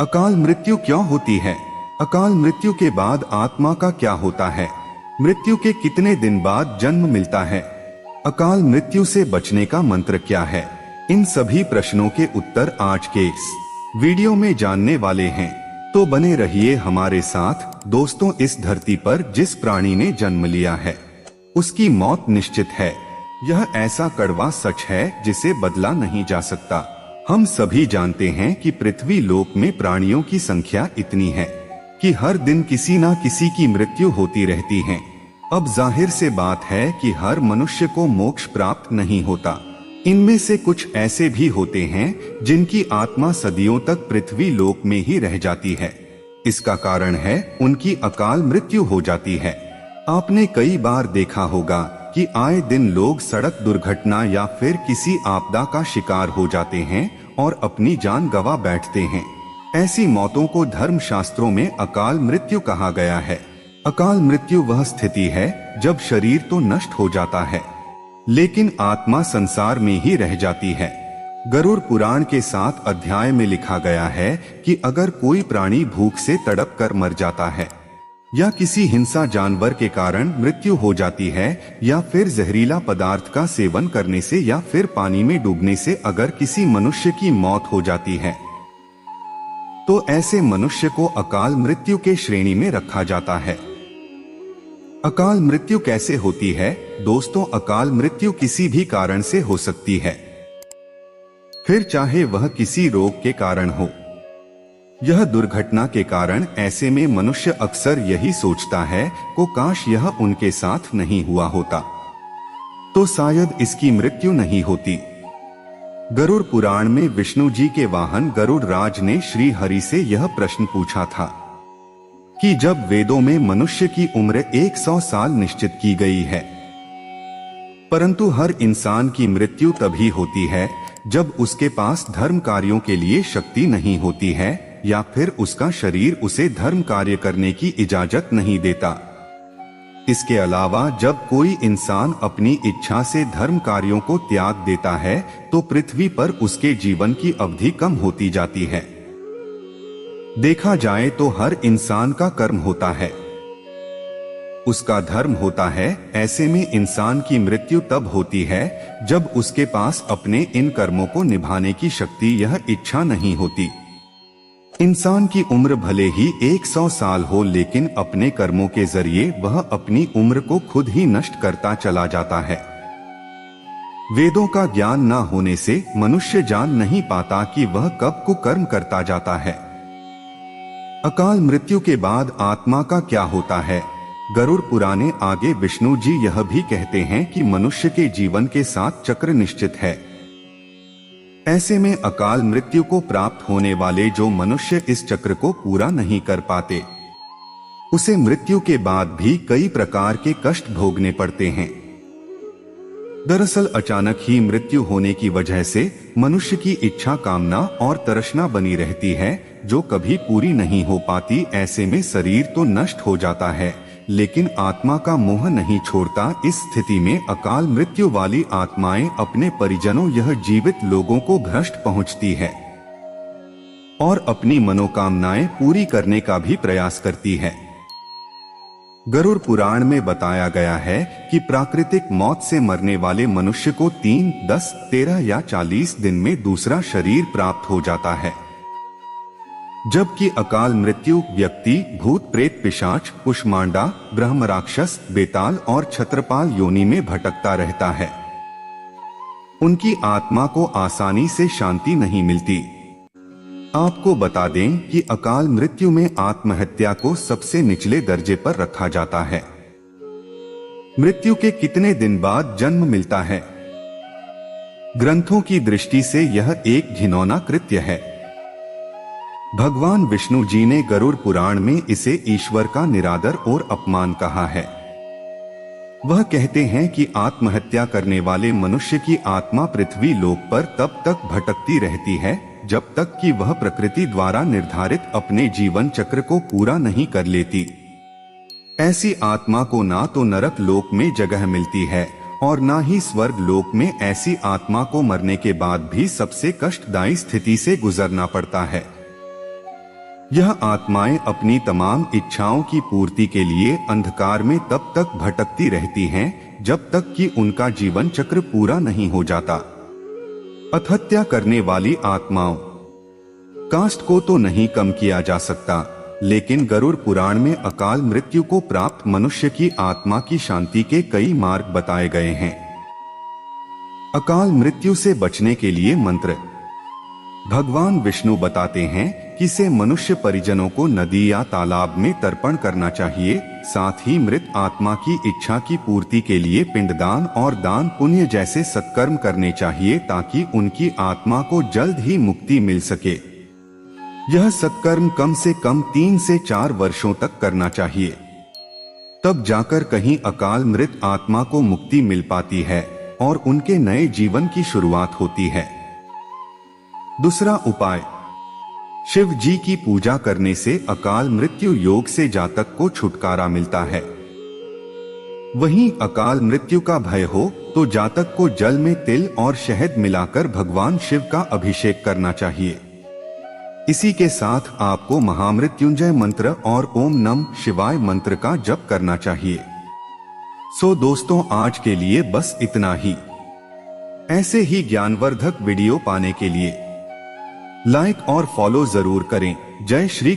अकाल मृत्यु क्यों होती है? अकाल मृत्यु के बाद आत्मा का क्या होता है? मृत्यु के कितने दिन बाद जन्म मिलता है? अकाल मृत्यु से बचने का मंत्र क्या है? इन सभी प्रश्नों के उत्तर आज के इस वीडियो में जानने वाले हैं, तो बने रहिए हमारे साथ। दोस्तों, इस धरती पर जिस प्राणी ने जन्म लिया है उसकी मौत निश्चित है। यह ऐसा कड़वा सच है जिसे बदला नहीं जा सकता। हम सभी जानते हैं कि पृथ्वी लोक में प्राणियों की संख्या इतनी है कि हर दिन किसी न किसी की मृत्यु होती रहती है। अब जाहिर से बात है कि हर मनुष्य को मोक्ष प्राप्त नहीं होता। इनमें से कुछ ऐसे भी होते हैं जिनकी आत्मा सदियों तक पृथ्वी लोक में ही रह जाती है। इसका कारण है उनकी अकाल मृत्यु हो जाती है। आपने कई बार देखा होगा कि आए दिन लोग सड़क दुर्घटना या फिर किसी आपदा का शिकार हो जाते हैं और अपनी जान गंवा बैठते हैं। ऐसी मौतों को धर्म शास्त्रों में अकाल मृत्यु कहा गया है। अकाल मृत्यु वह स्थिति है जब शरीर तो नष्ट हो जाता है लेकिन आत्मा संसार में ही रह जाती है। गरुड़ पुराण के 7 अध्याय में लिखा गया है कि अगर कोई प्राणी भूख से तड़प कर मर जाता है या किसी हिंसा जानवर के कारण मृत्यु हो जाती है या फिर जहरीला पदार्थ का सेवन करने से या फिर पानी में डूबने से अगर किसी मनुष्य की मौत हो जाती है तो ऐसे मनुष्य को अकाल मृत्यु के श्रेणी में रखा जाता है। अकाल मृत्यु कैसे होती है? दोस्तों, अकाल मृत्यु किसी भी कारण से हो सकती है, फिर चाहे वह किसी रोग के कारण हो, यह दुर्घटना के कारण। ऐसे में मनुष्य अक्सर यही सोचता है को काश यह उनके साथ नहीं हुआ होता तो शायद इसकी मृत्यु नहीं होती। गरुड़ पुराण में विष्णु जी के वाहन गरुड़ राज ने श्री हरि से यह प्रश्न पूछा था कि जब वेदों में मनुष्य की उम्र 100 साल निश्चित की गई है, परंतु हर इंसान की मृत्यु तभी होती है जब उसके पास धर्म कार्यों के लिए शक्ति नहीं होती है या फिर उसका शरीर उसे धर्म कार्य करने की इजाजत नहीं देता। इसके अलावा जब कोई इंसान अपनी इच्छा से धर्म कार्यों को त्याग देता है तो पृथ्वी पर उसके जीवन की अवधि कम होती जाती है। देखा जाए तो हर इंसान का कर्म होता है, उसका धर्म होता है। ऐसे में इंसान की मृत्यु तब होती है जब उसके पास अपने इन कर्मों को निभाने की शक्ति, यह इच्छा नहीं होती। इंसान की उम्र भले ही 100 साल हो लेकिन अपने कर्मों के जरिए वह अपनी उम्र को खुद ही नष्ट करता चला जाता है। वेदों का ज्ञान न होने से मनुष्य जान नहीं पाता कि वह कब कुकर्म करता जाता है। अकाल मृत्यु के बाद आत्मा का क्या होता है? गरुड़ पुराणे आगे विष्णु जी यह भी कहते हैं कि मनुष्य के जीवन के 7 चक्र निश्चित है। ऐसे में अकाल मृत्यु को प्राप्त होने वाले जो मनुष्य इस चक्र को पूरा नहीं कर पाते उसे मृत्यु के बाद भी कई प्रकार के कष्ट भोगने पड़ते हैं। दरअसल अचानक ही मृत्यु होने की वजह से मनुष्य की इच्छा, कामना और तृष्णा बनी रहती है जो कभी पूरी नहीं हो पाती। ऐसे में शरीर तो नष्ट हो जाता है लेकिन आत्मा का मोह नहीं छोड़ता। इस स्थिति में अकाल मृत्यु वाली आत्माएं अपने परिजनों, यह जीवित लोगों को भ्रष्ट पहुंचती है और अपनी मनोकामनाएं पूरी करने का भी प्रयास करती है। गरुड़ पुराण में बताया गया है कि प्राकृतिक मौत से मरने वाले मनुष्य को 3, 10, 13 या 40 दिन में दूसरा शरीर प्राप्त हो जाता है, जबकि अकाल मृत्यु व्यक्ति भूत, प्रेत, पिशाच, कुष्मांडा, ब्रह्म, राक्षस, बेताल और छत्रपाल योनि में भटकता रहता है। उनकी आत्मा को आसानी से शांति नहीं मिलती। आपको बता दें कि अकाल मृत्यु में आत्महत्या को सबसे निचले दर्जे पर रखा जाता है। मृत्यु के कितने दिन बाद जन्म मिलता है? ग्रंथों की दृष्टि से यह एक घिनौना कृत्य है। भगवान विष्णु जी ने गरुड़ पुराण में इसे ईश्वर का निरादर और अपमान कहा है। वह कहते हैं कि आत्महत्या करने वाले मनुष्य की आत्मा पृथ्वी लोक पर तब तक भटकती रहती है जब तक कि वह प्रकृति द्वारा निर्धारित अपने जीवन चक्र को पूरा नहीं कर लेती। ऐसी आत्मा को ना तो नरक लोक में जगह मिलती है और ना ही स्वर्ग लोक में। ऐसी आत्मा को मरने के बाद भी सबसे कष्टदायी स्थिति से गुजरना पड़ता है। यह आत्माएं अपनी तमाम इच्छाओं की पूर्ति के लिए अंधकार में तब तक भटकती रहती हैं जब तक कि उनका जीवन चक्र पूरा नहीं हो जाता। आत्महत्या करने वाली आत्माओं कास्ट को तो नहीं कम किया जा सकता, लेकिन गरुड़ पुराण में अकाल मृत्यु को प्राप्त मनुष्य की आत्मा की शांति के कई मार्ग बताए गए हैं। अकाल मृत्यु से बचने के लिए मंत्र। भगवान विष्णु बताते हैं कि से मनुष्य परिजनों को नदी या तालाब में तर्पण करना चाहिए। साथ ही मृत आत्मा की इच्छा की पूर्ति के लिए पिंडदान और दान पुण्य जैसे सत्कर्म करने चाहिए ताकि उनकी आत्मा को जल्द ही मुक्ति मिल सके। यह सत्कर्म कम से कम 3 से 4 वर्षों तक करना चाहिए, तब जाकर कहीं अकाल मृत आत्मा को मुक्ति मिल पाती है और उनके नए जीवन की शुरुआत होती है। दूसरा उपाय, शिव जी की पूजा करने से अकाल मृत्यु योग से जातक को छुटकारा मिलता है। वहीं अकाल मृत्यु का भय हो तो जातक को जल में तिल और शहद मिलाकर भगवान शिव का अभिषेक करना चाहिए। इसी के साथ आपको महामृत्युंजय मंत्र और ओम नमः शिवाय मंत्र का जप करना चाहिए। सो दोस्तों, आज के लिए बस इतना ही। ऐसे ही ज्ञानवर्धक वीडियो पाने के लिए लाइक और फॉलो जरूर करें। जय श्री